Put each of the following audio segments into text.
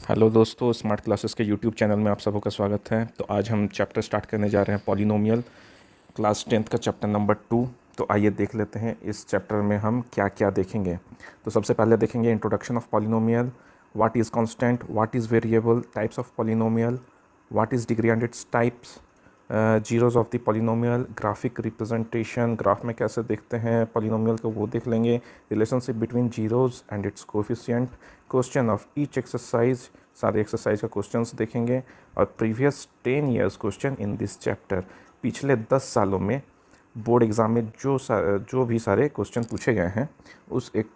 Hello दोस्तों, smart classes के YouTube channel में आप सबों का स्वागत है। तो आज हम चैप्टर स्टार्ट करने जा रहे हैं पॉलिनोमियल, क्लास 10th का चैप्टर नंबर 2। तो आइए देख लेते हैं इस चैप्टर में हम क्या क्या देखेंगे। तो सबसे पहले देखेंगे introduction of polynomial, what is constant, what is variable, types of polynomial, what is degree and its types, zeros of the polynomial, graphic representation, graph में कैसे देखते हैं पॉलिनोमियल को वो देख लेंगे, relationship between zeros and it's coefficient, question of each exercise, सारे exercise का क्वेश्चंस देखेंगे और previous 10 years question in this chapter, पिछले 10 सालों में बोर्ड एग्ज़ाम में जो भी सारे क्वेश्चन पूछे गए हैं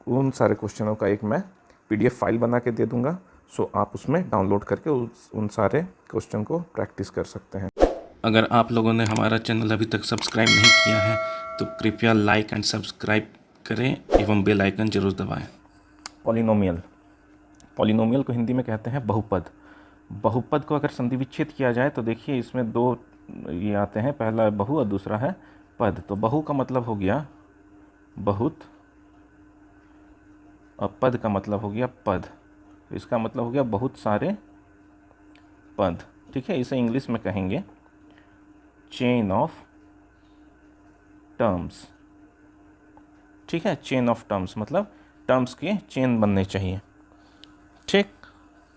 उन सारे क्वेश्चनों का एक मैं PDF फाइल बना के दे दूँगा। सो आप उसमें डाउनलोड करके उन सारे क्वेश्चन को प्रैक्टिस कर सकते हैं। अगर आप लोगों ने हमारा चैनल अभी तक सब्सक्राइब नहीं किया है तो कृपया लाइक एंड सब्सक्राइब करें एवं बेल आइकन जरूर दबाएं। पॉलिनोमियल को हिंदी में कहते हैं बहुपद। बहुपद को अगर संधि विच्छेद किया जाए तो देखिए इसमें दो ये आते हैं, पहला बहु और दूसरा है पद। तो बहु का मतलब हो गया बहुत और पद का मतलब हो गया पद। इसका मतलब हो गया बहुत सारे पद। ठीक है, इसे इंग्लिश में कहेंगे चेन ऑफ टर्म्स। ठीक है, चेन ऑफ टर्म्स मतलब टर्म्स के चेन बनने चाहिए। ठीक,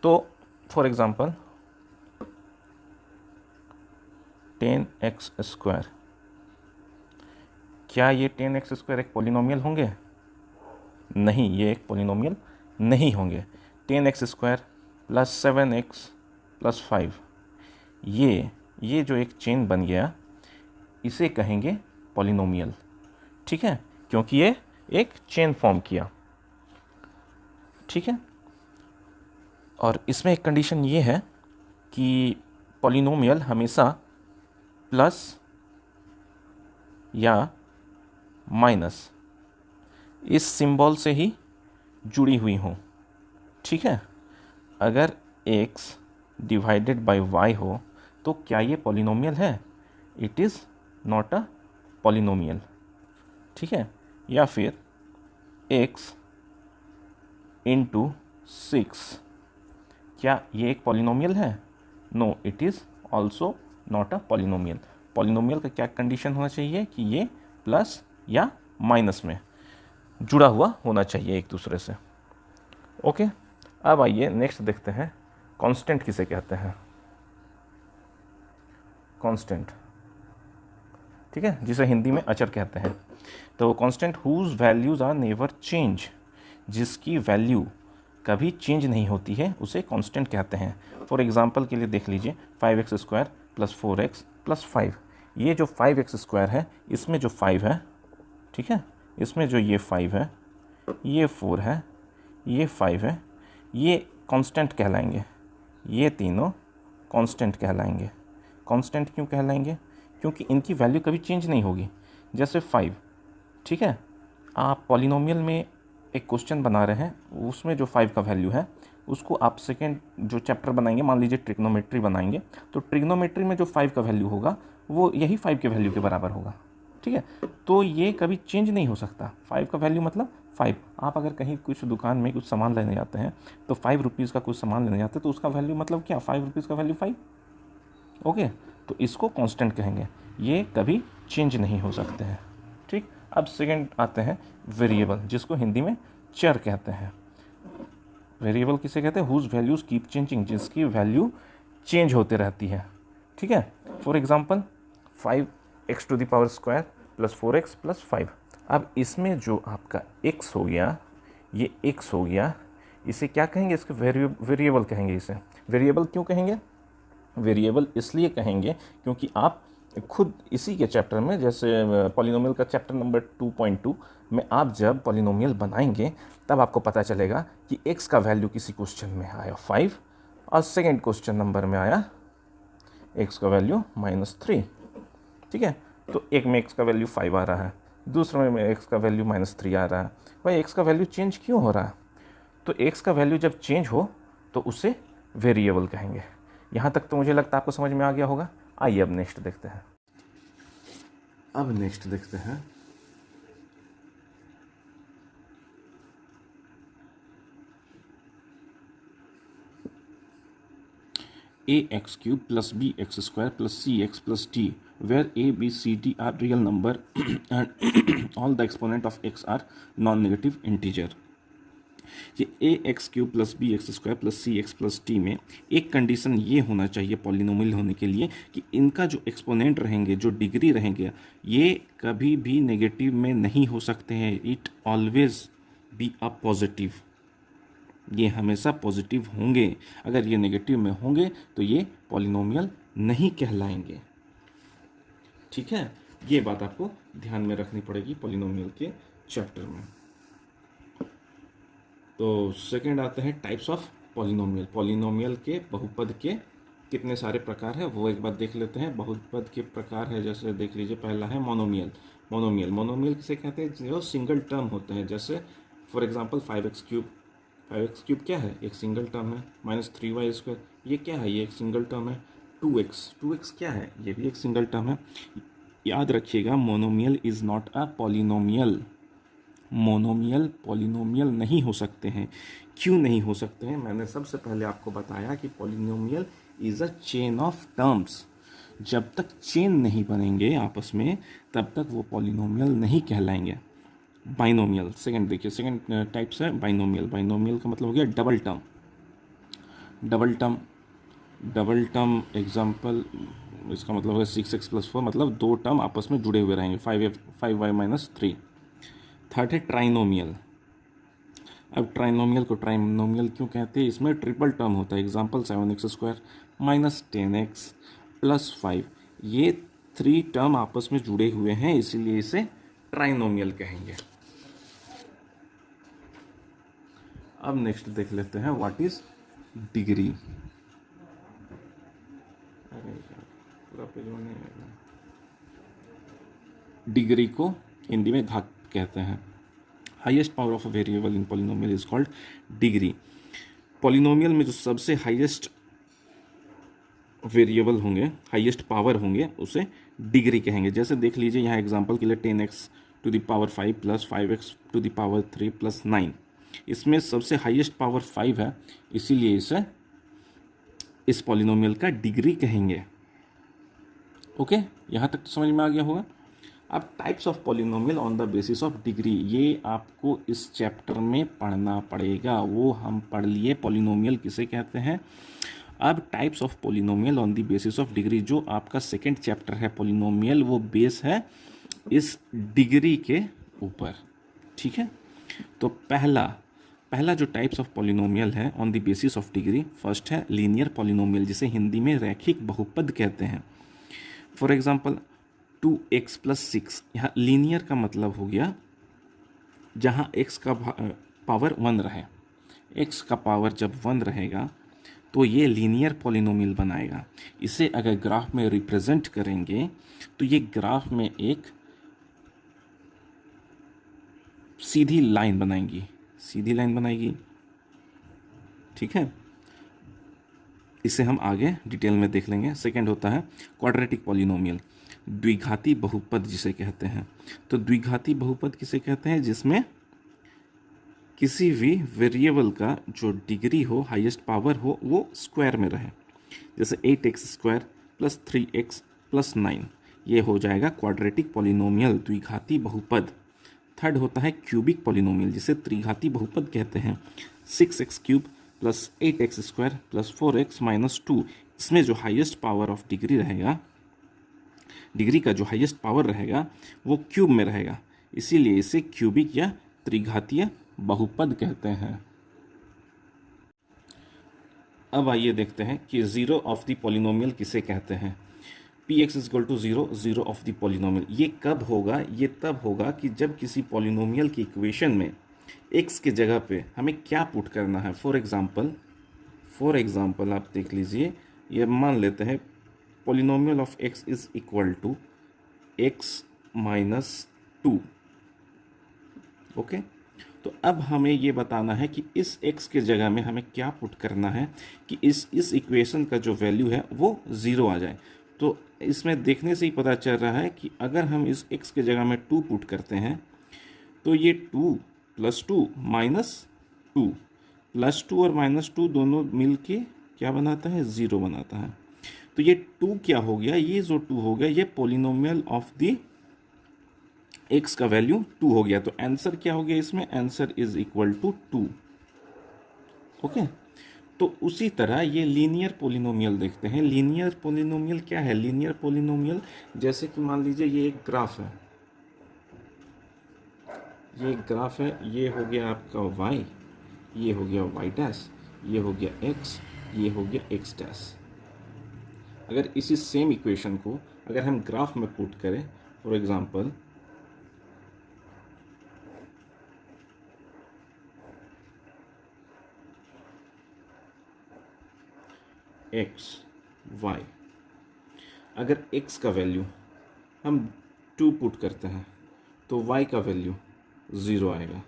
तो फॉर एग्जांपल 10x², क्या ये 10x² एक पॉलिनोमियल होंगे? नहीं, ये एक पॉलिनोमियल नहीं होंगे। 10x² + 7x + 5, ये जो एक चेन बन गया इसे कहेंगे पॉलिनोमियल। ठीक है, क्योंकि ये एक चेन फॉर्म किया। ठीक है, और इसमें एक कंडीशन ये है कि पॉलिनोमियल हमेशा प्लस या माइनस इस सिंबल से ही जुड़ी हुई हों। ठीक है, अगर x डिवाइडेड बाय y हो तो क्या ये पॉलिनोमियल है? It is not a polynomial. ठीक है, या फिर x × 6, क्या ये एक पॉलिनोमियल है? No, it is also not a polynomial. Polynomial का क्या कंडीशन होना चाहिए कि ये प्लस या माइनस में जुड़ा हुआ होना चाहिए एक दूसरे से। ओके, अब आइए नेक्स्ट देखते हैं कांस्टेंट किसे कहते हैं। कांस्टेंट, ठीक है, जिसे हिंदी में अचर कहते हैं। तो constant whose values are never change, जिसकी वैल्यू कभी चेंज नहीं होती है उसे कांस्टेंट कहते हैं। फॉर एग्जांपल के लिए देख लीजिए 5x² + 4x + 5। ये जो 5x² है इसमें जो 5 है, ठीक है, इसमें जो ये 5 है, ये 4 है, ये 5 है, ये कांस्टेंट कहलाएंगे। ये तीनों कांस्टेंट कहलाएंगे। कांस्टेंट क्यों कहलाएंगे? क्योंकि इनकी वैल्यू कभी चेंज नहीं होगी। जैसे 5, ठीक है, आप पॉलिनोमियल में एक क्वेश्चन बना रहे हैं, उसमें जो 5 का वैल्यू है उसको आप सेकेंड जो चैप्टर बनाएंगे, मान लीजिए ट्रिग्नोमेट्री बनाएंगे, तो ट्रिग्नोमेट्री में जो 5 का वैल्यू होगा वो यही 5 के वैल्यू के बराबर होगा। ठीक है, तो ये कभी चेंज नहीं हो सकता। 5 का वैल्यू मतलब 5। आप अगर कहीं कुछ दुकान में कुछ सामान लेने जाते हैं तो 5 रुपीज़ का कुछ सामान लेने जाते हैं तो उसका वैल्यू मतलब क्या? 5 रुपीज़ का वैल्यू 5। ओके, तो इसको कांस्टेंट कहेंगे, ये कभी चेंज नहीं हो सकते हैं। ठीक, अब सेकंड आते हैं वेरिएबल, जिसको हिंदी में चर कहते हैं। वेरिएबल किसे कहते हैं? हुज वैल्यूज कीप चेंजिंग, जिसकी वैल्यू चेंज होते रहती है। ठीक है, फॉर एग्जांपल 5x² + 4x + 5। अब इसमें जो आपका x हो गया, ये x हो गया, इसे क्या कहेंगे? इसके वेरिएबल कहेंगे। इसे वेरिएबल क्यों कहेंगे? वेरिएबल इसलिए कहेंगे क्योंकि आप खुद इसी के चैप्टर में, जैसे पॉलिनोमियल का चैप्टर नंबर 2.2 में आप जब पॉलिनोमियल बनाएंगे तब आपको पता चलेगा कि x का वैल्यू किसी क्वेश्चन में आया 5 और सेकंड क्वेश्चन नंबर में आया x का वैल्यू -3। ठीक है, तो एक में x का वैल्यू 5 आ रहा है, दूसरे में x का वैल्यू -3 आ रहा है। भाई x का वैल्यू चेंज क्यों हो रहा है? तो x का वैल्यू जब चेंज हो तो उसे वेरिएबल कहेंगे। यहाँ तक तो मुझे लगता है आपको समझ में आ गया होगा। आइए अब नेक्स्ट देखते हैं। ax³ plus bx² plus cx plus d, where a, b, c, d are real number and all the exponent of x are non-negative integer. ये ax³ plus bx² plus cx plus d में एक condition ये होना चाहिए polynomial होने के लिए कि इनका जो एक्सपोनेंट रहेंगे, जो डिग्री रहेंगे, ये कभी भी नेगेटिव में नहीं हो सकते हैं. It always be a positive. ये हमेशा पॉजिटिव होंगे. अगर ये नेगेटिव में होंगे तो ये पॉलिनोमियल नहीं कहलाएंगे. ठीक है, ये बात आपको ध्यान में रखनी पड़ेगी पॉलिनोमियल के चैप्टर में. तो सेकंड आते हैं टाइप्स ऑफ पॉलिनोमियल. पॉलिनोमियल के बहुपद के कितने सारे प्रकार है वो एक बार देख लेते हैं. बहुपद के प्रकार है, जैसे देख लीजिए, पहला है मोनोमियल. मोनोमियल किसे कहते हैं? जो सिंगल टर्म होते हैं. जैसे फॉर एग्जांपल 5x³ 5x³ क्या है? एक सिंगल टर्म है. -3y² ये क्या है? ये एक सिंगल टर्म है. 2x क्या है? ये भी एक सिंगल टर्म है. याद रखिएगा, monomial is not a polynomial. Monomial polynomial नहीं हो सकते हैं. क्यों नहीं हो सकते हैं? मैंने सबसे पहले आपको बताया कि polynomial is a chain of terms. जब तक चेन नहीं बनेंगे आपस में, तब तक वो पॉलिनोमियल नहीं कहलाएंगे. बाइनोमियल सेकंड देखिए, सेकंड टाइप्स है बाइनोमियल. बाइनोमियल का मतलब हो गया double term. Double term example, इसका मतलब है 6x + 4, मतलब दो टर्म आपस में जुड़े हुए रहेंगे. 5y - 3. थर्ड है ट्राइनोमियल. अब ट्राइनोमियल को ट्राइनोमियल क्यों कहते हैं? इसमें ट्रिपल टर्म होता है. Example 7x² - 10x + 5. ये 3 टर्म आपस में जुड़े हुए हैं, इसीलिए इसे ट्राइनोमियल कहेंगे. अब नेक्स्ट देख लेते हैं व्हाट इज डिग्री. डिग्री को हिंदी में घात कहते हैं. Highest power of a variable in polynomial is called degree. Polynomial में जो सबसे हाईएस्ट वेरिएबल होंगे, हाईएस्ट पावर होंगे, उसे डिग्री कहेंगे. जैसे देख लीजिए यहाँ एग्जांपल के लिए 10x⁵ + 5x⁵ + 9. इसमें सबसे हाईएस्ट पावर 5 है, इसीलिए इसे इस पॉलिनोमियल का डिग्री कहेंगे. ओके, यहाँ तक तो समझ में आ गया होगा. अब types of polynomial on the basis of degree, ये आपको इस चैप्टर में पढ़ना पड़ेगा. वो हम पढ़ लिए पॉलिनोमियल किसे कहते हैं. अब types of polynomial on the basis of degree, जो आपका सेकंड चैप्टर है पॉलिनोमियल, वो बेस है इस डिग्री के ऊपर. ठीक है, तो पहला जो टाइप्स ऑफ पॉलिनोमियल है on the basis of degree, first है लीनियर पॉलिनोमियल, जिसे हिंदी में रैखिक बहुपद कहते हैं. For example 2x + 6. यहाँ लीनियर का मतलब हो गया जहाँ x का पावर 1 रहे. x का पावर जब 1 रहेगा तो ये लीनियर पॉलिनोमियल बनाएगा. इसे अगर ग्राफ में रिप्रेजेंट करेंगे तो ये ग्राफ में एक सीधी लाइन बनाएगी. ठीक है, इसे हम आगे डिटेल में देख लेंगे. सेकंड होता है क्वाड्रेटिक पॉलिनोमियल, द्विघाती बहुपद जिसे कहते हैं. तो द्विघाती बहुपद किसे कहते हैं? जिसमें किसी भी वेरिएबल का जो डिग्री हो, हाईएस्ट पावर हो, वो स्क्वायर में रहे. जैसे 8x² + 3x + 9, ये हो जाएगा क्वाड्रेटिक पॉलिनोमियल, द्विघाती बहुपद. थर्ड होता है क्यूबिक पॉलिनोमियल, जिसे त्रिघाती बहुपद कहते हैं. 6x³ + 8x² + 4x - 2. इसमें जो हाईएस्ट पावर ऑफ डिग्री रहेगा, डिग्री का जो हाईएस्ट पावर रहेगा, वो क्यूब में रहेगा, इसीलिए इसे क्यूबिक या त्रिघातीय बहुपद कहते हैं. अब आइए देखते हैं कि जीरो ऑफ द पॉलिनोमियल किसे कहते हैं. Px = 0, zero of the polynomial. ये कब होगा? ये तब होगा कि जब किसी पॉलिनोमियल की इक्वेशन में x के जगह पे हमें क्या पुट करना है. फॉर एग्जाम्पल आप देख लीजिए, ये मान लेते हैं polynomial of x is equal to x - 2. Okay, तो अब हमें ये बताना है कि इस x के जगह में हमें क्या पुट करना है कि इस इक्वेशन का जो वैल्यू है वो 0 आ जाए. तो इसमें देखने से ही पता चल रहा है कि अगर हम इस x के जगह में 2 पुट करते हैं तो ये 2 + 2 - 2 +2 और -2 दोनों मिल के क्या बनाता है, 0 बनाता है। तो ये 2 क्या हो गया, ये जो 2 हो गया ये पोलिनोमियल ऑफ द एक्स का वैल्यू 2 हो गया। तो आंसर क्या हो गया इसमें, answer is equal to 2। Okay, तो उसी तरह ये लीनियर पोलिनोमियल देखते हैं। लीनियर पोलिनोमियल क्या है, लीनियर पोलिनोमियल जैसे कि मान लीजिए ये एक ग्राफ है, ये एक ग्राफ है, ये हो गया आपका y, ये हो गया y डैश, ये हो गया x, ये हो गया x डैश। अगर इसी सेम इक्वेशन को अगर हम ग्राफ में पुट करें, फॉर एग्जांपल x y, अगर x का वैल्यू हम 2 पुट करते हैं तो y का वैल्यू 0 आएगा।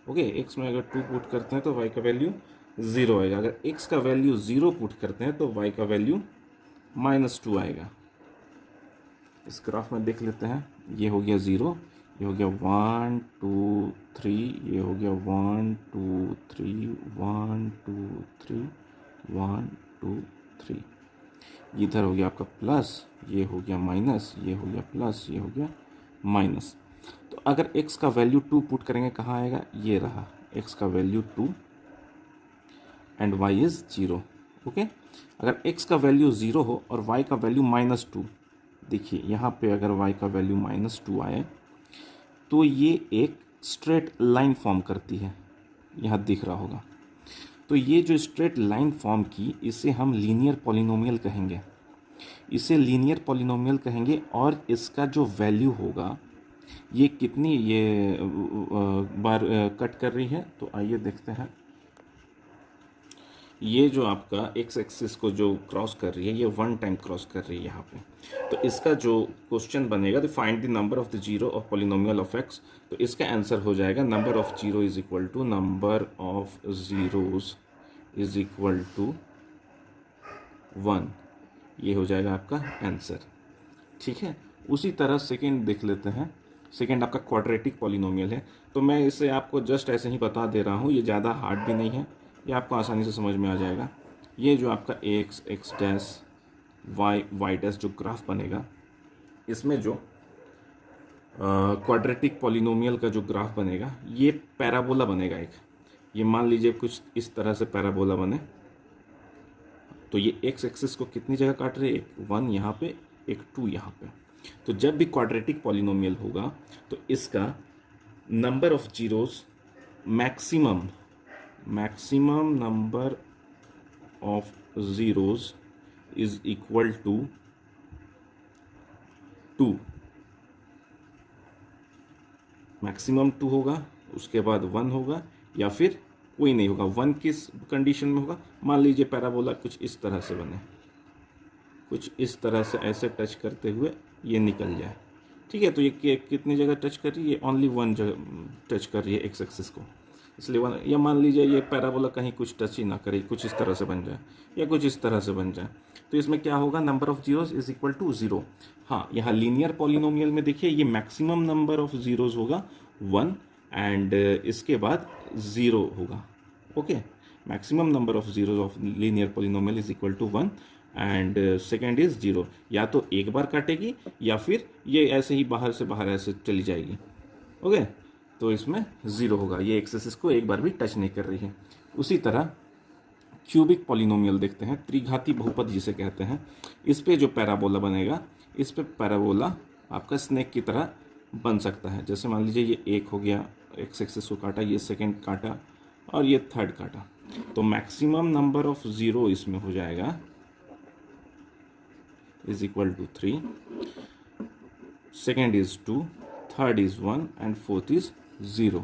ओके, x में अगर 2 पुट करते हैं तो y का वैल्यू 0 आएगा। अगर x का वैल्यू 0 पुट करते हैं तो y का वैल्यू -2 आएगा। इस ग्राफ में देख लेते हैं, ये हो गया 0, ये हो गया 1 2 3, ये हो गया 1 2 3 1 2 3 1 2 3, इधर हो गया आपका प्लस, ये हो गया माइनस, ये हो गया प्लस, ये हो गया माइनस। तो अगर x का वैल्यू 2 पुट करेंगे कहाँ आएगा, ये रहा x का value 2 and y is 0। Okay, अगर x का वैल्यू 0 हो और y का वैल्यू -2, देखिए यहाँ पे अगर y का वैल्यू -2 आए तो ये एक स्ट्रेट लाइन फॉर्म करती है, यहाँ दिख रहा होगा। तो ये जो स्ट्रेट लाइन फॉर्म की, इसे हम लीनियर पॉलिनोमियल कहेंगे, इसे लीनियर पॉलिनोमियल कहेंगे। और इसका जो वैल्यू होगा, ये कितनी ये बार कट कर रही है, तो आइए देखते हैं। ये जो आपका एक्स एक्सिस को जो क्रॉस कर रही है, ये 1 टाइम क्रॉस कर रही है यहाँ पे। तो इसका जो क्वेश्चन बनेगा, तो find the number of the zero of polynomial of x, तो इसका आंसर हो जाएगा number of zero is equal to number of zeros is equal to 1। ये हो जाएगा आपका आंसर। ठीक है, उसी तरह सेकेंड देख लेते हैं। सेकेंड आपका क्वाड्रेटिक पॉलिनोमियल है, तो मैं इसे आपको जस्ट ऐसे ही बता दे रहा हूँ, ये ज़्यादा हार्ड भी नहीं है, ये आपको आसानी से समझ में आ जाएगा। ये जो आपका x x dash y y dash जो ग्राफ बनेगा, इसमें जो क्वाड्रेटिक पॉलिनोमियल का जो ग्राफ बनेगा, ये पैराबोला बनेगा एक। ये मान लीजिए कुछ इस तरह से पैराबोला बने, तो ये एक्स एक्सिस को कितनी जगह काट रहे हैं, एक 1 यहाँ पे, एक 2 यहाँ पे। तो जब भी क्वाड्रेटिक पॉलिनोमियल होगा तो इसका number of zeros maximum number of zeros is equal to 2। Maximum 2 होगा, उसके बाद 1 होगा, या फिर कोई नहीं होगा। 1 किस कंडीशन में होगा, मान लीजिए पैराबोला कुछ इस तरह से बने, कुछ इस तरह से ऐसे टच करते हुए ये निकल जाए। ठीक है, तो ये कितनी जगह टच कर रही है, ओनली 1 जगह टच कर रही है एक्स एक्सिस को, इसलिए 1। या मान लीजिए ये पैराबोला कहीं कुछ टच ही ना करे, कुछ इस तरह से बन जाए या कुछ इस तरह से बन जाए, तो इसमें क्या होगा, number of zeros is equal to 0। हाँ, यहाँ लीनियर पॉलिनोमियल में देखिए ये मैक्सिमम नंबर ऑफ जीरोस होगा 1 एंड इसके बाद 0 होगा। Okay, maximum number of zeros of linear polynomial is equal to 1 and second is 0। या तो एक बार काटेगी या फिर ये ऐसे ही बाहर से बाहर ऐसे चली जाएगी। ओके, तो इसमें 0 होगा, ये एक्सिस को एक बार भी टच नहीं कर रही है। उसी तरह क्यूबिक पॉलिनोमियल देखते हैं, त्रिघाती बहुपद जिसे कहते हैं। इस पे जो पैराबोला बनेगा, इस पे पैराबोला आपका स्नेक की तरह बन सकता है। जैसे मान लीजिए ये एक हो गया, एक्स एक्सिस को काटा, ये सेकेंड काटा और ये थर्ड काटा, तो मैक्सिमम नंबर ऑफ जीरो इसमें हो जाएगा is equal to 3, second is 2, third is 1 and fourth is 0।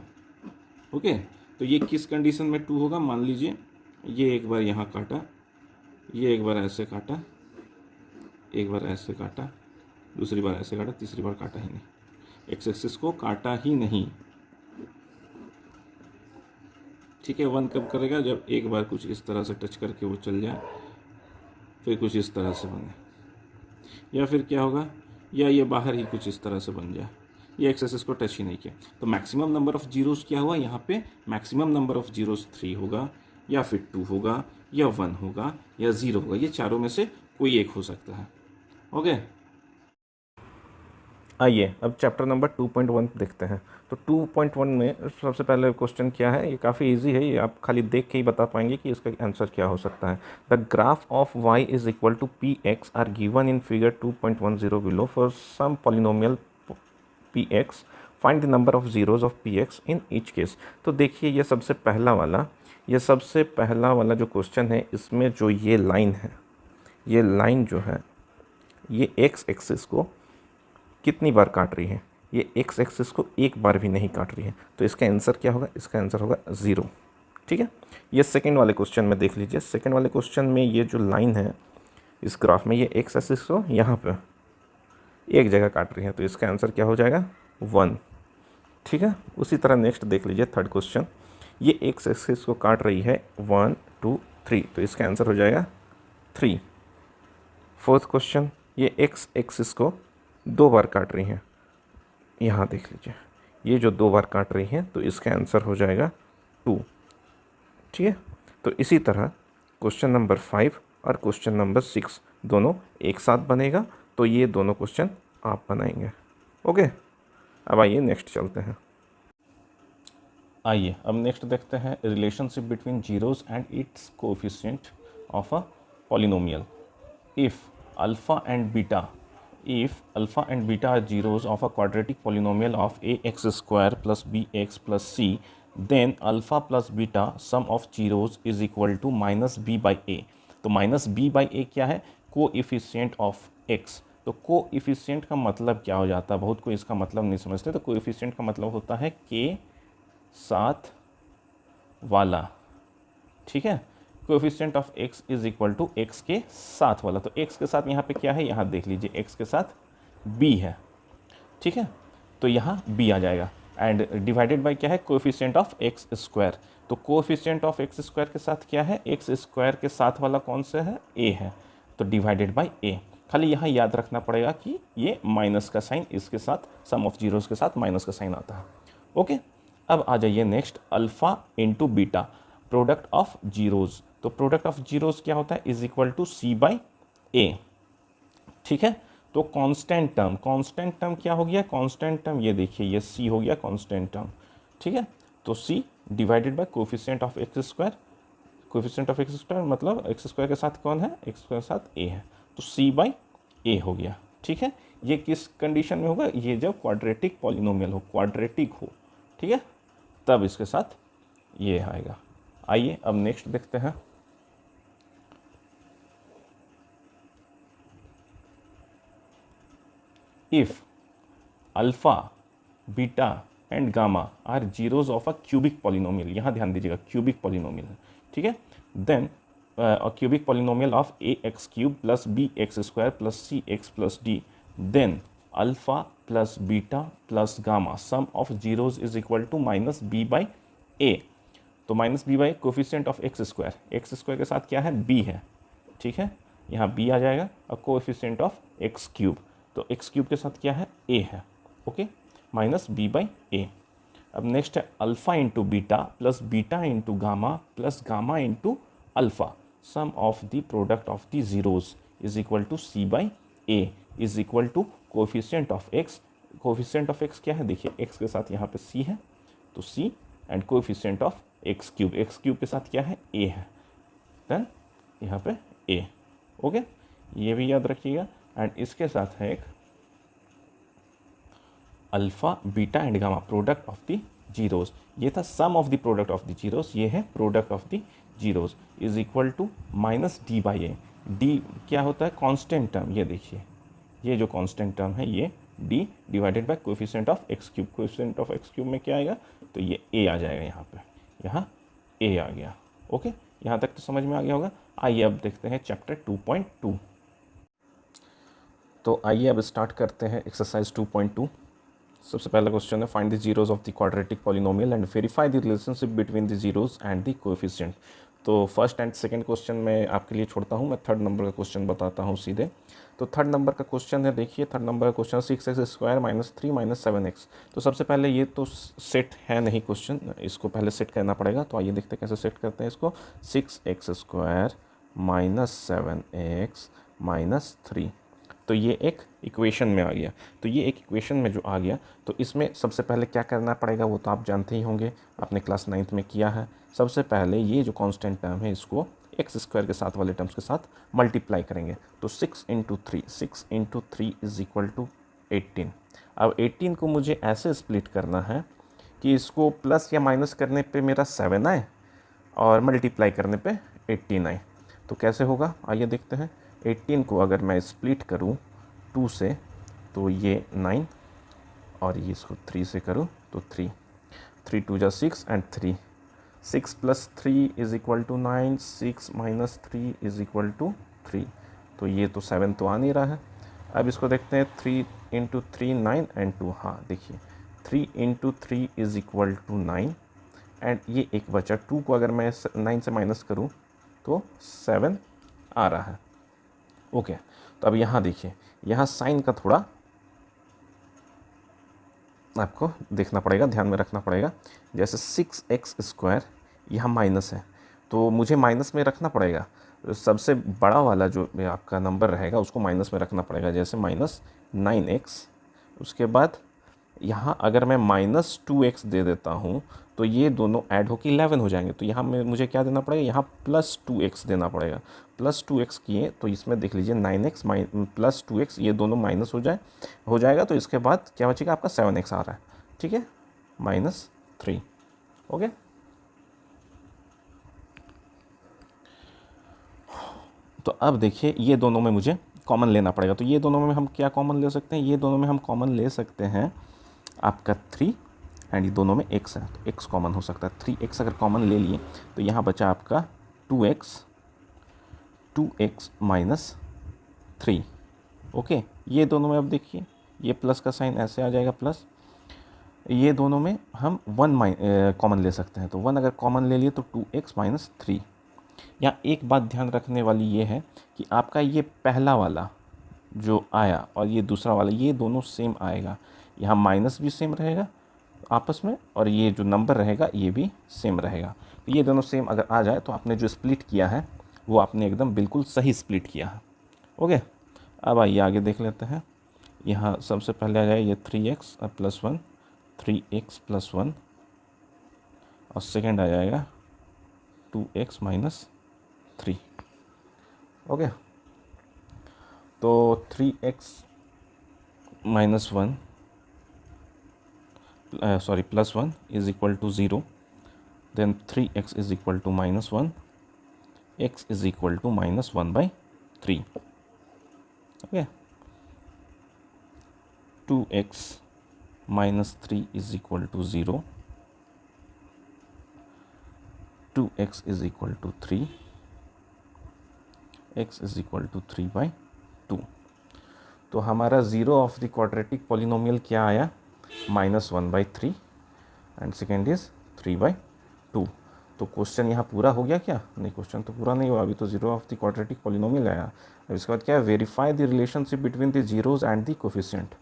Okay, तो ये किस कंडीशन में 2 होगा, मान लीजिए ये एक बार यहाँ काटा, ये एक बार ऐसे काटा, एक बार ऐसे काटा, दूसरी बार ऐसे काटा, तीसरी बार काटा ही नहीं, एक्स एक्सिस को काटा ही नहीं। ठीक है, 1 कब करेगा, जब एक बार कुछ इस तरह से टच करके वो चल जाए, फिर कुछ इस तरह से बने, या फिर क्या होगा, या ये बाहर ही कुछ इस तरह से बन जाए, ये एक्स एक्सिस को टच ही नहीं किया। तो मैक्सिमम नंबर ऑफ जीरोस क्या हुआ यहाँ पे, मैक्सिमम नंबर ऑफ जीरोस 3 होगा, या फिर 2 होगा, या 1 होगा या 0 होगा, ये चारों में से कोई एक हो सकता है। ओके, आइए अब चैप्टर नंबर 2.1 देखते हैं। तो 2.1 में सबसे पहले क्वेश्चन क्या है, ये काफ़ी इजी है, ये आप खाली देख के ही बता पाएंगे कि इसका आंसर क्या हो सकता है। The graph of y is equal to p x are given in figure 2.10 below for some polynomial p x, find the number of zeros of p x in each case. तो देखिए ये सबसे पहला वाला जो क्वेश्चन है, इसमें जो ये लाइन है, ये लाइन जो है ये एक्स एक्सिस को कितनी बार काट रही है, ये एक्स एक्सिस को एक बार भी नहीं काट रही है। तो इसका आंसर क्या होगा, इसका आंसर होगा 0। ठीक है, ये सेकंड वाले क्वेश्चन में देख लीजिए। सेकंड वाले क्वेश्चन में ये जो लाइन है इस ग्राफ में, ये एक्स एक्सिस को यहाँ पे एक जगह काट रही है, तो इसका आंसर क्या हो जाएगा 1। ठीक है, उसी तरह नेक्स्ट देख लीजिए थर्ड क्वेश्चन, ये एक्स एक्सिस को काट रही है 1 2 3, तो इसका आंसर हो जाएगा 3। फोर्थ क्वेश्चन, ये एक्स एक्सिस को 2 बार काट रही हैं, यहाँ देख लीजिए ये जो 2 बार काट रही हैं, तो इसका आंसर हो जाएगा 2। ठीक है, तो इसी तरह क्वेश्चन नंबर 5 और क्वेश्चन नंबर 6 दोनों एक साथ बनेगा, तो ये दोनों क्वेश्चन आप बनाएंगे। ओके, अब आइए नेक्स्ट चलते हैं। आइए अब नेक्स्ट देखते हैं relationship between zeros and it's coefficient of a polynomial. If alpha and beta are zeros of a quadratic polynomial of ax square plus bx plus c, then alpha plus beta sum of zeros is equal to minus b by a। तो minus b by a क्या है, coefficient of x। तो coefficient का मतलब क्या हो जाता है, बहुत कोई इसका मतलब नहीं समझते। तो कोएफिशिएंट का मतलब होता है के साथ वाला। ठीक है, coefficient of x is equal to x के साथ वाला। तो x के साथ यहाँ पे क्या है, यहाँ देख लीजिए x के साथ b है। ठीक है, तो यहाँ b आ जाएगा एंड डिवाइडेड बाय क्या है, कोएफिशिएंट ऑफ x स्क्वायर। तो कोएफिशिएंट ऑफ x स्क्वायर के साथ क्या है, x स्क्वायर के साथ वाला कौन सा है, a है, तो डिवाइडेड बाय a। खाली यहाँ याद रखना पड़ेगा कि ये माइनस का साइन, इसके साथ सम ऑफ जीरोस के साथ माइनस का साइन आता है। ओके, अब आ जाइए next, alpha into beta product of zeros. तो प्रोडक्ट ऑफ जीरोज़ क्या होता है, is equal to C by A. ठीक है, तो कांस्टेंट टर्म क्या हो गया, कांस्टेंट टर्म ये देखिए ये सी हो गया कांस्टेंट टर्म। ठीक है, तो c divided by coefficient of x square. Coefficient of x square मतलब एक्स स्क्वायर के साथ कौन है, एक्स स्क्वायर के साथ ए है, तो सी बाई ए हो गया। ठीक है, ये किस कंडीशन में होगा, ये जब क्वाड्रेटिक पॉलिनोमियल हो, क्वाड्रेटिक हो, ठीक है, तब इसके साथ ये आएगा। आइए अब नेक्स्ट देखते हैं। If alpha beta and gamma are zeros of a cubic polynomial, यहाँ ध्यान दीजिएगा क्यूबिक पॉलिनोमियल है। ठीक है, then cubic polynomial of A X cube plus B X square plus C X plus D, then alpha plus beta plus gamma sum of zeros is equal to minus B by A. तो minus B by coefficient of x square के साथ क्या है, B है। ठीक है, यहाँ B आ जाएगा, और कोफिशिएंट ऑफ एक्स क्यूब, तो एक्स क्यूब के साथ क्या है, ए है। Okay, minus B by a. अब नेक्स्ट है alpha into beta plus beta into gamma plus gamma into alpha, sum of the product of the zeros is equal to C by a is equal to coefficient of x. Coefficient of x क्या है, देखिए x के साथ यहाँ पे C है, तो C and coefficient of x cube के साथ क्या है, ए है, देन यहाँ पे ए। ओके, ये भी याद रखिएगा। एंड इसके साथ है एक alpha beta and gamma product of the zeros, ये था sum of the product of the zeros, ये है product of the zeros is equal to minus D by A. D क्या होता है, कांस्टेंट टर्म, ये देखिए ये जो कांस्टेंट टर्म है ये D divided by coefficient of x cube. Coefficient of x cube में क्या आएगा, तो ये ए आ जाएगा, यहाँ पे यहाँ ए आ गया। ओके, यहाँ तक तो समझ में आ गया होगा। आइए अब देखते हैं चैप्टर 2.2। तो आइए अब स्टार्ट करते हैं एक्सरसाइज 2.2। सबसे पहला क्वेश्चन है, find the zeros of the quadratic polynomial and verify the relationship between the zeros and the coefficient. तो फर्स्ट एंड सेकंड क्वेश्चन मैं आपके लिए छोड़ता हूँ, मैं थर्ड नंबर का क्वेश्चन बताता हूँ सीधे। तो थर्ड नंबर का क्वेश्चन है, देखिए थर्ड नंबर का क्वेश्चन 6x² - 3 - 7x। तो सबसे पहले ये तो सेट है नहीं क्वेश्चन, इसको पहले सेट करना पड़ेगा। तो आइए देखते हैं कैसे सेट करते हैं इसको। 6x² - 7x - 3, तो ये एक इक्वेशन में आ गया। तो ये एक इक्वेशन में जो आ गया, तो इसमें सबसे पहले क्या करना पड़ेगा वो तो आप जानते ही होंगे, आपने क्लास 9th में किया है। सबसे पहले ये जो कांस्टेंट टर्म है इसको x² के साथ वाले टर्म्स के साथ मल्टीप्लाई करेंगे। तो 6 × 3 = 18। अब 18 को मुझे ऐसे स्प्लिट करना है कि इसको प्लस या माइनस करने पे मेरा 7 आए और मल्टीप्लाई करने पे 18 आए। तो कैसे होगा आइए देखते हैं। 18 को अगर मैं स्प्लिट करूं 2 से तो ये 9, और ये इसको 3 से करूं तो 3 3 2 जा 6 एंड 3 6 + 3 = 9, 6 - 3 = 3। तो ये तो 7 तो आ नहीं रहा है। अब इसको देखते हैं 3 × 3 9 एंड 2। हाँ देखिए 3 × 3 = 9 एंड ये एक बचा 2 को अगर मैं 9 से माइनस करूं तो 7 आ रहा है। ओके, तो अब यहाँ देखिए, यहाँ साइन का थोड़ा आपको देखना पड़ेगा, ध्यान में रखना पड़ेगा। जैसे 6x² यहाँ माइनस है तो मुझे माइनस में रखना पड़ेगा। सबसे बड़ा वाला जो आपका नंबर रहेगा उसको माइनस में रखना पड़ेगा। जैसे -9x, उसके बाद यहाँ अगर मैं -2x दे देता हूँ तो ये दोनों ऐड होकर 11 हो जाएंगे। तो यहाँ में मुझे क्या देना पड़ेगा, यहाँ +2x देना पड़ेगा। +2x किए तो इसमें देख लीजिए 9x +2x ये दोनों माइनस हो जाएगा। तो इसके बाद क्या बचेगा आपका 7x आ रहा है, ठीक है, -3। ओके, तो अब देखिए ये दोनों में मुझे कॉमन लेना पड़ेगा। तो ये दोनों में हम क्या कॉमन ले सकते हैं, ये दोनों में हम कॉमन ले सकते हैं आपका 3 एंड ये दोनों में x है तो x कॉमन हो सकता है। 3x अगर कॉमन ले लिए तो यहाँ बचा आपका 2x - 3। ओके, ये दोनों में अब देखिए ये प्लस का साइन ऐसे आ जाएगा प्लस। ये दोनों में हम 1 कॉमन ले सकते हैं। तो 1 अगर कॉमन ले लिए तो 2x - 3। यहाँ एक बात ध्यान रखने वाली ये है कि आपका ये पहला वाला जो आया और ये दूसरा वाला ये दोनों सेम आएगा। यहाँ माइनस भी सेम रहेगा आपस में और ये जो नंबर रहेगा ये भी सेम रहेगा। तो ये दोनों सेम अगर आ जाए तो आपने जो स्प्लिट किया है वो आपने एकदम बिल्कुल सही स्प्लिट किया है। ओके, अब आइए आगे देख लेते हैं। यहाँ सबसे पहले आ जाए ये 3x + 1 3x + 1 और सेकेंड आ जाएगा 2x - 3। ओके, तो 3x - 1 +1 = 0, then 3x = -1, x = -1/3। Okay, 2x - 3 = 0, 2x = 3, x = 3/2। तो हमारा zero of the quadratic polynomial क्या आया, -1/3 एंड सेकेंड इज़ 3/2। तो क्वेश्चन यहाँ पूरा हो गया क्या, नहीं क्वेश्चन तो पूरा नहीं हुआ, अभी तो zero of the quadratic polynomial आया। अब इसके बाद क्या है, verify the relationship between the zeros and the coefficient.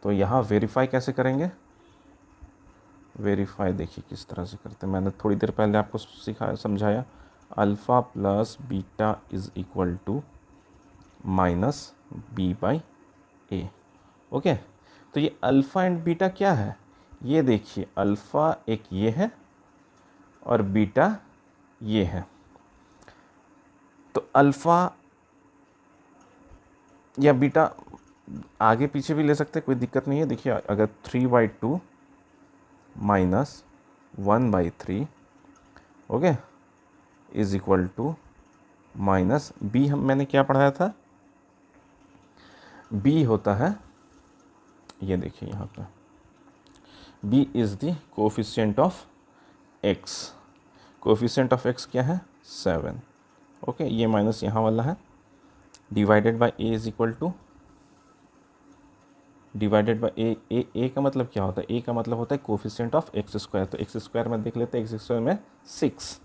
तो यहाँ वेरीफाई कैसे करेंगे, वेरीफाई देखिए किस तरह से करते हैं। मैंने थोड़ी देर पहले आपको सिखाया समझाया, अल्फ़ा + बीटा = -b/a। ओके, तो ये अल्फ़ा एंड बीटा क्या है, ये देखिए अल्फ़ा एक ये है और बीटा ये है। तो अल्फ़ा या बीटा आगे पीछे भी ले सकते हैं, कोई दिक्कत नहीं है। देखिए अगर 3/2 - 1/3 ओके = -b। मैंने क्या पढ़ाया था, b होता है, ये देखिए यहाँ पे b is the coefficient of x। Coefficient of x क्या है, 7। ओके, ये माइनस यहाँ वाला है, डिवाइडेड बाय a का मतलब क्या होता है, a का मतलब होता है कोफिशिएंट ऑफ x²। तो x² में देख लेते हैं, x² में 6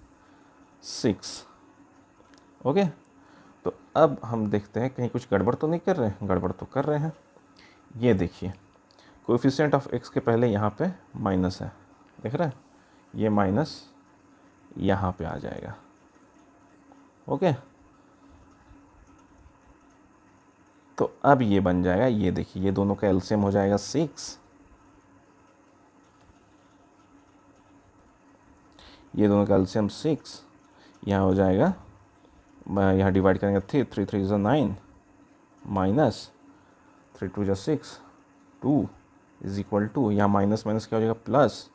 6। ओके, तो अब हम देखते हैं कहीं कुछ गड़बड़ तो नहीं कर रहे हैं। गड़बड़ तो कर रहे हैं। ये देखिए, कोएफिशिएंट ऑफ x के पहले यहाँ पे माइनस है, देख रहे हैं, ये माइनस यहाँ पे आ जाएगा। ओके, तो अब ये बन जाएगा, ये देखिए, ये दोनों का एलसीएम हो जाएगा 6, ये दोनों का एलसीएम 6, यहाँ हो जाएगा, यहाँ डिवाइड करेंगे 3, 3 3 = 9 माइनस 3 2 = 6, 2 इज इक्वल टू, यहाँ माइनस माइनस क्या हो जाएगा प्लस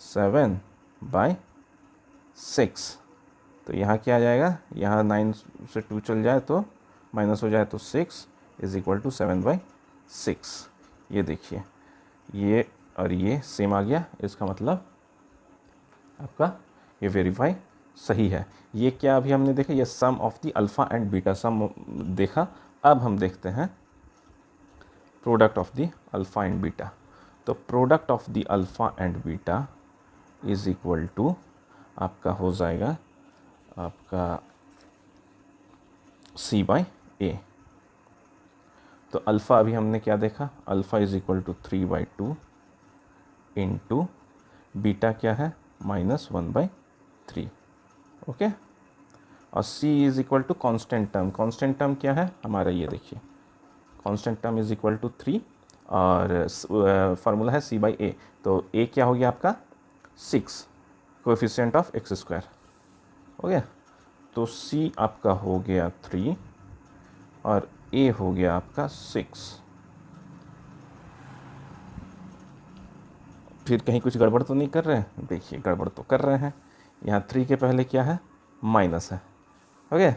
7/6। तो यहाँ क्या आ जाएगा, यहाँ 9 से 2 चल जाए तो माइनस हो जाए तो 6 इज इक्वल टू 7/6। ये देखिए, ये और ये सेम आ गया, इसका मतलब आपका ये वेरीफाई सही है। ये क्या अभी हमने देखा, ये sum of the alpha and beta sum देखा। अब हम देखते हैं product of the alpha and beta. तो product of the alpha and beta is equal to आपका हो जाएगा आपका C/A। तो अल्फ़ा अभी हमने क्या देखा, alpha is equal to 3/2 into beta क्या है -1/3। ओके, और C is equal to constant term. Constant term क्या है हमारा, ये देखिए, constant term is equal to 3 और फार्मूला है C/A। तो A क्या हो गया आपका 6, कोएफिशिएंट ऑफ x²। ओके, तो C आपका हो गया 3 और A हो गया आपका 6। फिर कहीं कुछ गड़बड़ तो नहीं कर रहे हैं, देखिए गड़बड़ तो कर रहे हैं। यहाँ 3 के पहले क्या है, माइनस है। ओके,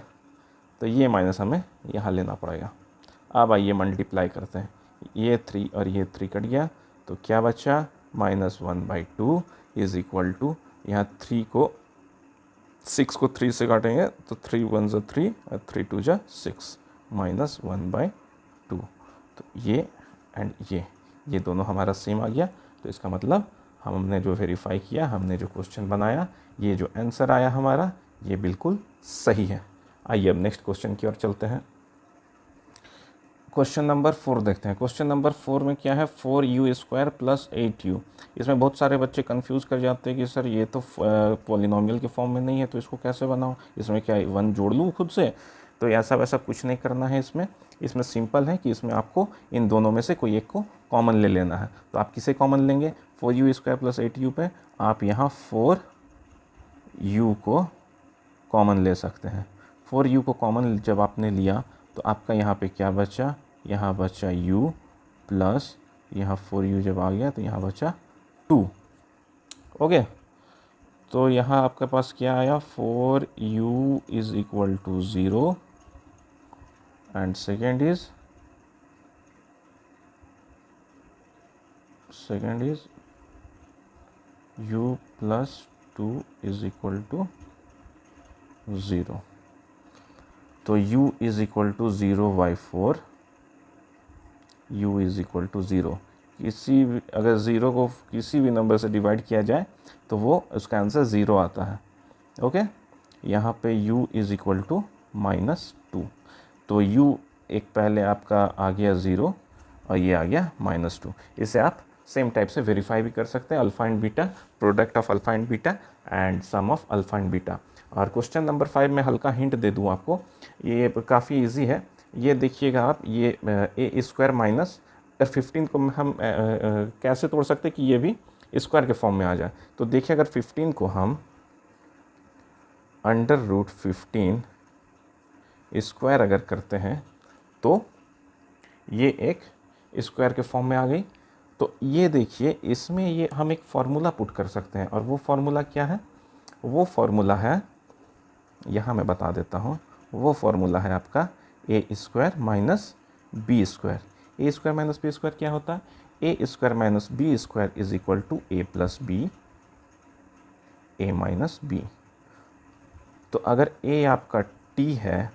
तो ये माइनस हमें यहाँ लेना पड़ेगा। अब आइए मल्टीप्लाई करते हैं, ये 3 और ये 3 कट गया, तो क्या बचा -1/2 इज इक्वल टू, यहाँ 3 को 6 को 3 से काटेंगे तो 3 1 = 3 और 3 2 = 6 -1/2। तो ये एंड ये दोनों हमारा सेम आ गया। तो इसका मतलब हमने जो वेरीफाई किया, हमने जो क्वेश्चन बनाया, ये जो आंसर आया हमारा, ये बिल्कुल सही है। आइए अब नेक्स्ट क्वेश्चन की ओर चलते हैं। क्वेश्चन नंबर 4 देखते हैं। क्वेश्चन नंबर 4 में क्या है, 4u² + 8u। इसमें बहुत सारे बच्चे कंफ्यूज कर जाते हैं कि सर ये तो पॉलिनोमियल के फॉर्म में नहीं है, तो इसको कैसे बनाऊं, इसमें क्या 1 जोड़ लूँ खुद से। तो ऐसा वैसा कुछ नहीं करना है इसमें सिंपल है कि इसमें आपको इन दोनों में से कोई एक को कॉमन ले लेना है। तो आप किसे कॉमन लेंगे, 4u² + 8u पे आप यहाँ 4u को कॉमन ले सकते हैं। 4u को कॉमन जब आपने लिया तो आपका यहाँ पे क्या बचा, यहाँ बचा u प्लस यहाँ 4u जब आ गया तो यहाँ बचा 2। ओके, तो यहाँ आपके पास क्या आया, 4u is equal to 0 and second is u plus 2 is equal to 0। तो u is equal to 0/4, u is equal to 0। अगर 0 को किसी भी नंबर से डिवाइड किया जाए तो वो उसका आंसर 0 आता है। ओके, यहाँ पे u इज इक्वल टू -2। तो u एक पहले आपका आ गया 0 और ये आ गया -2। इसे आप सेम टाइप से वेरीफाई भी कर सकते हैं, alpha and beta, product of alpha and beta and sum of alpha and beta. और क्वेश्चन नंबर 5 में हल्का हिंट दे दूँ आपको, ये काफ़ी इजी है। ये देखिएगा आप, ये a² माइनस 15 को हम कैसे तोड़ सकते हैं कि ये भी स्क्वायर के फॉर्म में आ जाए। तो देखिए, अगर 15 को हम √15 स्क्वायर अगर करते हैं तो ये एक स्क्वायर के फॉर्म में आ गई। तो ये देखिए, इसमें ये हम एक फार्मूला पुट कर सकते हैं, और वो फार्मूला क्या है, वो फार्मूला है, यहाँ मैं बता देता हूँ, वो फार्मूला है आपका a² - b²। a² - b² क्या होता है, a² - b² is equal to a + b, a - b। तो अगर a आपका t है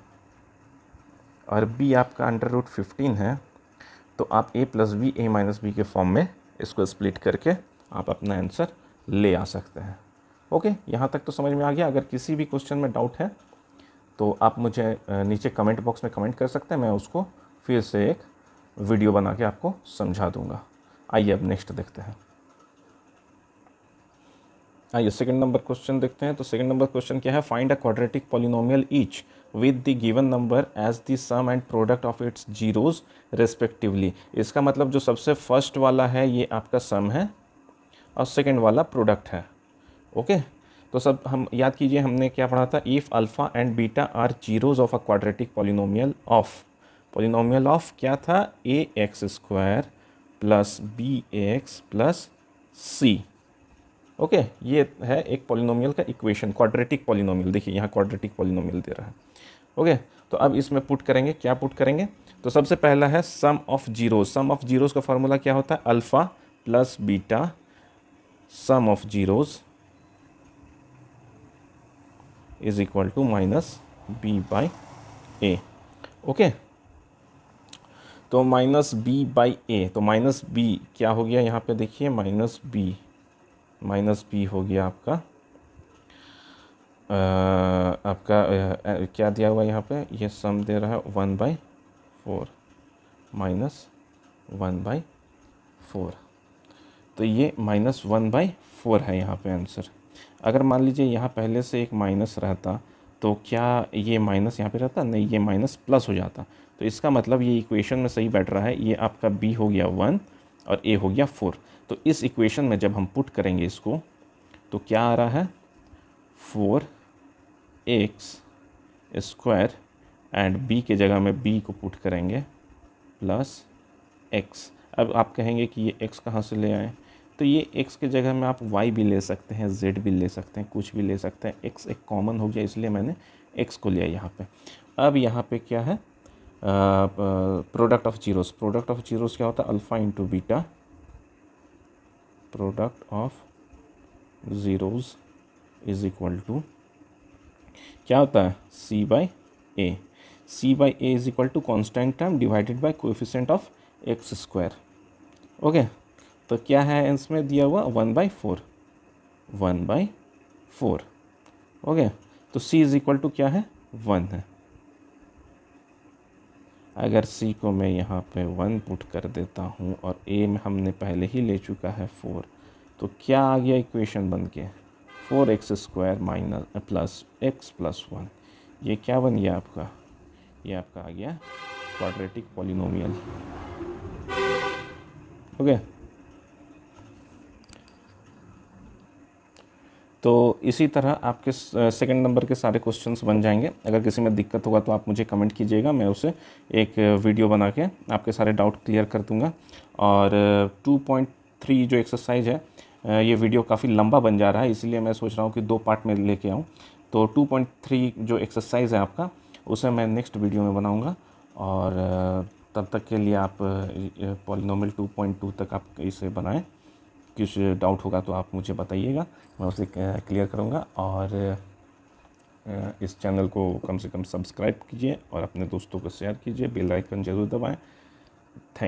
और b आपका √15 है, तो आप a + b, a - b के फॉर्म में इसको स्प्लिट करके आप अपना आंसर ले आ सकते हैं। ओके, यहाँ तक तो समझ में आ गया। अगर किसी भी क्वेश्चन में डाउट है तो आप मुझे नीचे कमेंट बॉक्स में कमेंट कर सकते हैं, मैं उसको फिर से एक वीडियो बना के आपको समझा दूंगा। आइए अब नेक्स्ट देखते हैं। आइए सेकंड नंबर क्वेश्चन देखते हैं। तो सेकंड नंबर क्वेश्चन क्या है, find a quadratic polynomial each with the given numbers as the sum and product of its zeros respectively. इसका मतलब जो सबसे फर्स्ट वाला है ये आपका सम है और सेकंड वाला प्रोडक्ट है। ओके, तो सब हम याद कीजिए हमने क्या पढ़ा था, if alpha and beta are zeros of a quadratic polynomial of क्या था, A X square plus B X plus C. Okay, ये है एक पॉलिनोमियल का इक्वेशन, क्वाड्रेटिक पॉलिनोमियल। देखिए यहाँ क्वाड्रेटिक पॉलिनोमियल दे रहा है। ओके, तो अब इसमें पुट करेंगे, क्या पुट करेंगे, तो सबसे पहला है sum of zeros. Sum of zeros का फॉर्मूला क्या होता है, alpha plus beta sum of zeros is equal to minus B by A. Okay, तो माइनस बी बाई ए, तो माइनस बी क्या हो गया यहाँ पे, देखिए माइनस बी हो गया आपका क्या दिया हुआ यहाँ पे, ये सम दे रहा है 1/4 माइनस 1/4, तो ये माइनस 1/4 है यहाँ पे आंसर। अगर मान लीजिए यहाँ पहले से एक माइनस रहता तो क्या ये माइनस यहाँ पे रहता, नहीं, ये माइनस प्लस हो जाता। तो इसका मतलब ये इक्वेशन में सही बैठ रहा है, ये आपका बी हो गया 1 और ए हो गया 4। तो इस इक्वेशन में जब हम पुट करेंगे इसको तो क्या आ रहा है, 4x स्क्वायर एंड b के जगह में b को पुट करेंगे प्लस x। अब आप कहेंगे कि ये x कहाँ से ले आए, तो ये x के जगह में आप y भी ले सकते हैं, z भी ले सकते हैं, कुछ भी ले सकते हैं। x एक कॉमन हो गया इसलिए मैंने x को लिया यहाँ पे। अब यहाँ पे क्या है, product of zeros. Product of zeros क्या होता है, alpha into beta, product of zeros is equal to क्या होता है, c by a. c by a is equal to constant term divided by coefficient of x square. Okay, तो क्या है इसमें दिया हुआ 1/4। ओके, तो c इज इक्वल टू क्या है, 1 है। अगर c को मैं यहाँ पे 1 पुट कर देता हूँ और a में हमने पहले ही ले चुका है 4, तो क्या आ गया इक्वेशन बन के, 4x square minus plus x plus 1। ये क्या बन गया आपका, ये आपका आ गया क्वाड्रेटिक पॉलिनोमियल। ओके, तो इसी तरह आपके सेकंड नंबर के सारे क्वेश्चंस बन जाएंगे। अगर किसी में दिक्कत होगा तो आप मुझे कमेंट कीजिएगा, मैं उसे एक वीडियो बना के आपके सारे डाउट क्लियर कर दूंगा। और 2.3 जो एक्सरसाइज है, ये वीडियो काफ़ी लंबा बन जा रहा है, इसलिए मैं सोच रहा हूँ कि 2 पार्ट में लेके आऊँ। तो 2.3 जो एक्सरसाइज है आपका, उसे मैं नेक्स्ट वीडियो में बनाऊँगा। और तब तक के लिए आप पॉलिनोमियल 2.2 तक आप इसे बनाएं। कुछ डाउट होगा तो आप मुझे बताइएगा, मैं उसे क्लियर करूँगा। और इस चैनल को कम से कम सब्सक्राइब कीजिए और अपने दोस्तों को शेयर कीजिए, बेल आइकन ज़रूर दबाएं। थैंक